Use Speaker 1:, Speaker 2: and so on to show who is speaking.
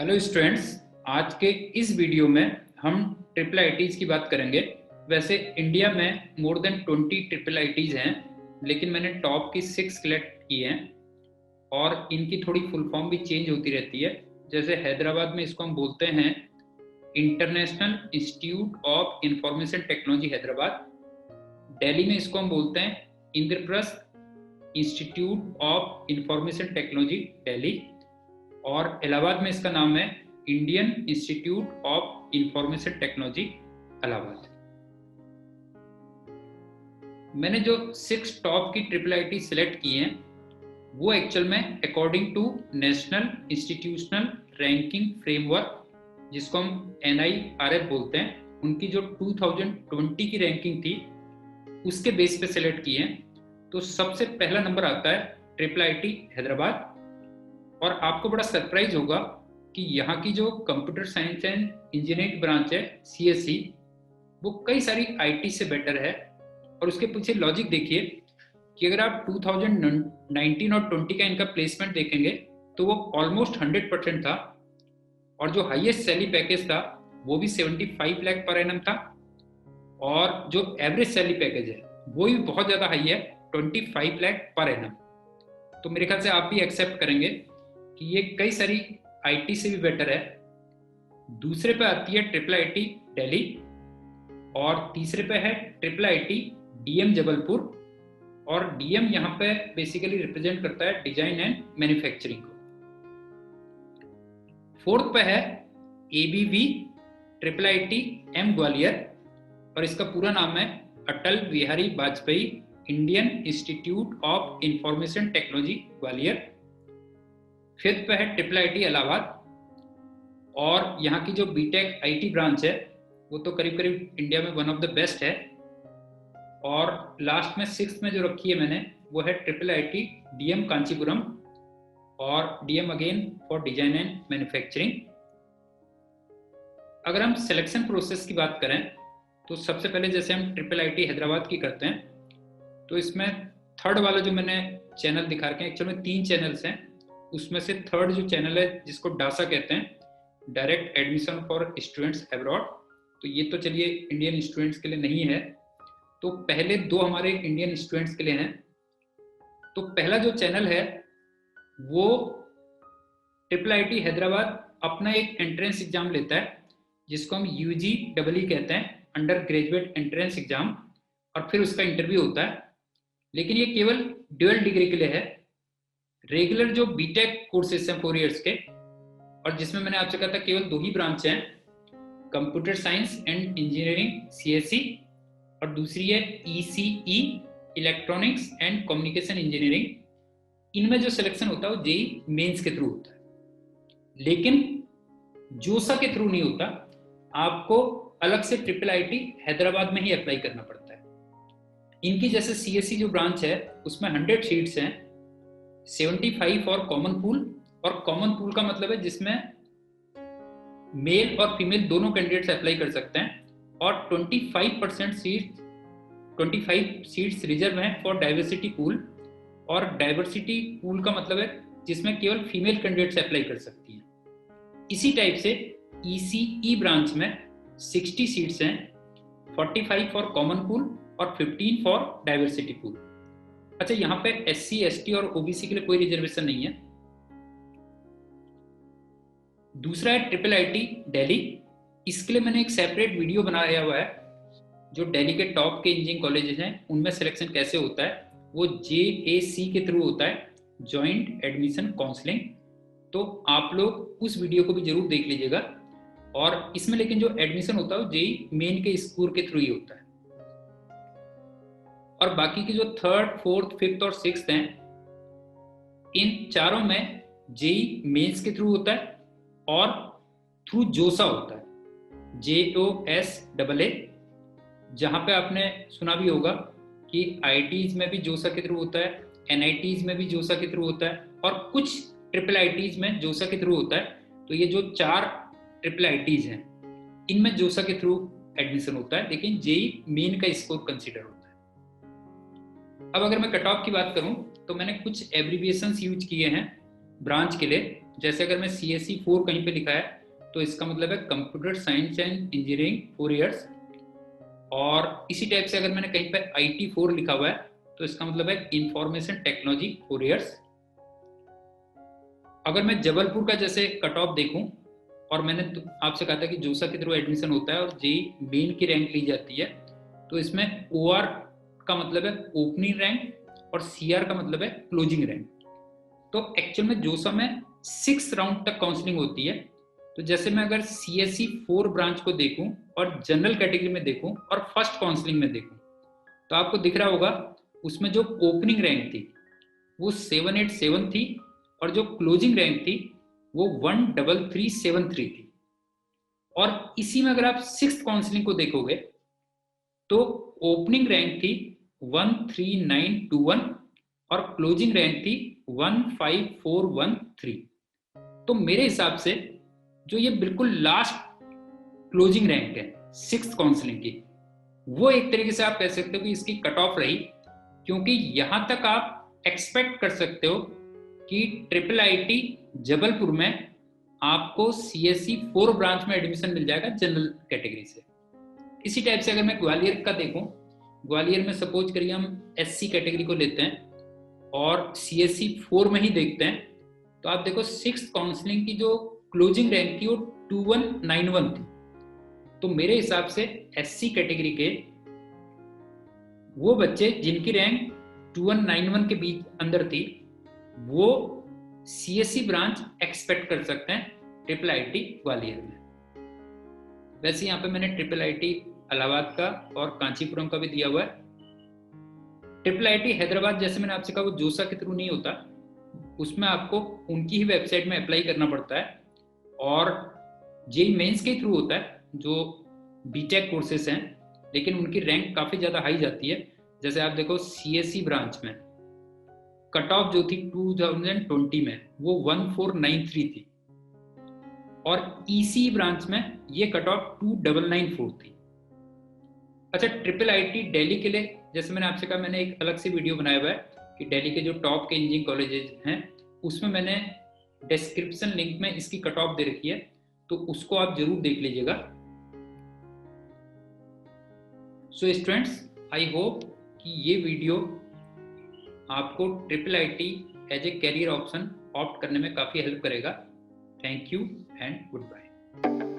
Speaker 1: Hello students, आज के इस वीडियो में हम ट्रिपल आईटीज की बात करेंगे। वैसे इंडिया में मोर देन 20 ट्रिपल आईटीज हैं, लेकिन मैंने टॉप की 6 सिलेक्ट की हैं और इनकी थोड़ी फुल फॉर्म भी चेंज होती रहती है। जैसे हैदराबाद में इसको हम बोलते हैं international institute of information technology Hyderabad. Delhi में इसको हम बोलते हैं Indraprastha institute of information technology Delhi, और इलाहाबाद में इसका नाम है Indian institute of information technology Allahabad. मैंने जो 6 टॉप की ट्रिपल आईटी सिलेक्ट की हैं वो एक्चुअल में according to national institutional ranking framework, जिसको हम NIRF बोलते हैं, उनकी जो 2020 की रैंकिंग थी उसके बेस पे सिलेक्ट किए हैं। तो सबसे पहला नंबर आता है ट्रिपल आईटी हैदराबाद। और आपको बड़ा सरप्राइज होगा कि यहाँ की जो computer science and engineering branch है CSE, वो कई सारी आईटी से बेटर है। और उसके पीछे लॉजिक देखिए कि अगर आप 2019 और 20 का इनका प्लेसमेंट देखेंगे तो वो ऑलमोस्ट 100% था, और जो हाईएस्ट सैलरी पैकेज था वो भी 75 लाख पर एनम था, और जो एवरेज सैलरी पैकेज है वो भी बहुत ज़्यादा हाई है, 25 लाख पर एनम। तो मेरे ख्याल से आप भी एक्सेप्ट करेंगे कि ये कई सारी आईटी से भी बेटर है। दूसरे पे आती है ट्रिपल आईटी दिल्ली, और तीसरे पे है ट्रिपल आईटी DM जबलपुर, और DM यहाँ पे बेसिकली रिप्रेजेंट करता है डिजाइन एंड मैन्युफैक्चरिंग को। फोर्थ पे है ABV triple IT M Gwalior, और इसका पूरा नाम है Atal Bihari Vajpayee Indian institute of information technology Gwalior. Fifth पे है ट्रिपल आईटी इलाहाबाद, और यहाँ की जो बीटेक आईटी ब्रांच है वो तो करीब करीब इंडिया में वन ऑफ द बेस्ट है। और लास्ट में 6th में जो रखी है मैंने वो है ट्रिपल आईटी DM कांचीपुरम, और DM again for design and manufacturing. अगर हम सिलेक्शन प्रोसेस की बात करें तो सबसे पहले जैसे हम ट्रिपल आईटी हैदराबाद की करते हैं, तो इसमें थर्ड वाला जो मैंने चैनल दिखा रखे हैं, एक्चुअल में 3 चैनल्स हैं, उसमें से थर्ड जो चैनल है जिसको डासा कहते हैं, direct admission for students abroad, तो ये तो चलिए इंडियन स्टूडेंट्स के लिए नहीं है। तो पहले 2 हमारे इंडियन स्टूडेंट्स के लिए हैं। तो पहला जो चैनल है वो ट्रिपल आईटी हैदराबाद अपना एक एंट्रेंस एग्जाम लेता है जिसको हम UGEE कहते हैं, अंडर ग्रेजुएट एंट्रेंस एग्जाम, और फिर उसका इंटरव्यू होता है। लेकिन ये केवल ड्यूअल डिग्री के लिए है। रेगुलर जो बीटेक कोर्सेस हैं 4 इयर्स के, और जिसमें मैंने आपसे कहा था केवल 2 ही ब्रांच हैं, computer science and engineering CSE, और दूसरी है ECE electronics and communication engineering. इनमें जो सिलेक्शन होता है वो JEE मेंस के थ्रू होता है, लेकिन जोसा के थ्रू नहीं होता, आपको अलग से ट्रिपल आईटी हैदराबाद में ही अप्लाई करना पड़ता है। इनकी जैसे CSE जो ब्रांच है उसमें 100 सीट्स हैं, 75 फॉर कॉमन पूल, और कॉमन पूल का मतलब है जिसमें मेल और फीमेल दोनों कैंडिडेट्स अप्लाई कर सकते हैं, और 25 सीट्स रिजर्व हैं फॉर डाइवर्सिटी पूल, और डाइवर्सिटी पूल का मतलब है जिसमें केवल फीमेल कैंडिडेट्स अप्लाई कर सकती हैं। इसी टाइप से ECE ब्रांच में 60 सीट्स हैं, 45 फॉर कॉमन पूल और 15 फॉर डाइवर्सिटी पूल। अच्छा, यहाँ पे SC ST और OBC के लिए कोई रिजर्वेशन नहीं है। दूसरा है ट्रिपल आईटी दिल्ली। इसके लिए मैंने एक सेपरेट वीडियो बनाया हुआ है, जो दिल्ली के टॉप के इंजीनियरिंग कॉलेजेस हैं उनमें सिलेक्शन कैसे होता है, वो JAC के थ्रू होता है, जॉइंट एडमिशन काउंसलिंग। तो आप लोग उस वीडियो को भी जरूर देख लीजिएगा। और इसमें लेकिन जो एडमिशन होता है वो JEE मेन के स्कोर के थ्रू ही होता है। और बाकी के जो 3rd, 4th, 5th और 6th हैं, इन चारों में JEE मेंस के थ्रू होता है और थ्रू जोसा होता है, JOSAA, जहां पे आपने सुना भी होगा कि IITs में भी जोसा के थ्रू होता है, NITs में भी जोसा के थ्रू होता है, और कुछ ट्रिपल IITs में जोसा के थ्रू होता है। तो ये जो 4 ट्रिपल IITs हैं इनमें जोसा के थ्रू एडमिशन होता है, लेकिन JEE मेन का स्कोर कंसीडर होता है। अब अगर मैं कट ऑफ की बात करूं तो मैंने कुछ एब्रिविएशंस यूज किए हैं ब्रांच के लिए, जैसे अगर मैं CSE 4 कहीं पे लिखा है तो इसका मतलब है computer science and engineering 4 years, और इसी टाइप से अगर मैंने कहीं पे IT 4 लिखा हुआ है तो इसका मतलब है इंफॉर्मेशन टेक्नोलॉजी 4 इयर्स। अगर मैं जबलपुर का जैसे कट ऑफ देखूं, और मैंने आपसे कहा था कि जोसा के थ्रू एडमिशन होता है और JEE मेन की रैंक ली जाती है, तो इसमें OR का मतलब है ओपनिंग रैंक और CR का मतलब है क्लोजिंग रैंक। तो एक्चुअल में जोसा में 6 राउंड तक काउंसलिंग होती है। तो जैसे मैं अगर CSE 4 ब्रांच को देखूं और जनरल कैटेगरी में देखूं और फर्स्ट काउंसलिंग में देखूं, तो आपको दिख रहा होगा उसमें जो ओपनिंग रैंक थी वो 787 थी, और जो क्लोजिंग रैंक थी वो 13373 थी। और इसी में अगर आप 6th काउंसलिंग को देखोगे तो ओपनिंग रैंक थी 13921 और क्लोजिंग रैंक थी 15413। तो मेरे हिसाब से जो ये बिल्कुल लास्ट क्लोजिंग रैंक है 6th काउंसलिंग की, वो एक तरीके से आप कह सकते हो कि इसकी कट ऑफ रही, क्योंकि यहां तक आप एक्सपेक्ट कर सकते हो कि IIIT जबलपुर में आपको CSE 4 ब्रांच में एडमिशन मिल जाएगा जनरल कैटेगरी से। इसी टाइप से अगर मैं ग्वालियर का देखूं, ग्वालियर में सपोज करिए हम SC कैटेगरी को लेते हैं और CSE 4 में ही देखते हैं, तो आप देखो 6th काउंसलिंग की जो क्लोजिंग रैंक थी वो 2191 थी। तो मेरे हिसाब से SC कैटेगरी के वो बच्चे जिनकी रैंक 2191 के बीच अंदर थी वो CSE ब्रांच एक्सपेक्ट कर सकते हैं IIIT ग्वालियर में। वैसे यहाँ पे मैंने IIIT इलाहाबाद का और कांचीपुरम का भी दिया हुआ है। IIIT हैदराबाद जैसे मैंने आपसे कहा वो जोसा के थ्रू नहीं होता, उसमें आपको उनकी ही वेबसाइट में अप्लाई करना पड़ता है, और JEE मेंस के थ्रू होता है जो BTech कोर्सेस हैं, लेकिन उनकी रैंक काफ़ी ज़्यादा हाई जाती है। जैसे आप देखो CSE ब्रांच में कट ऑफ जो थी 2020 में वो 1493 थी, और ECE ब्रांच में ये कट ऑफ 2994 थी। अच्छा, IIIT दिल्ली के लिए जैसे मैंने आपसे कहा, मैंने एक अलग से वीडियो बनाया हुआ है कि दिल्ली के जो टॉप के इंजीनियरिंग कॉलेजेस हैं उसमें मैंने डिस्क्रिप्शन लिंक में इसकी कट ऑफ दे रखी है, तो उसको आप जरूर देख लीजिएगा। सो स्टूडेंट्स, आई होप कि ये वीडियो आपको IIIT as a career option opt करने में काफ़ी हेल्प करेगा। Thank you and good bye.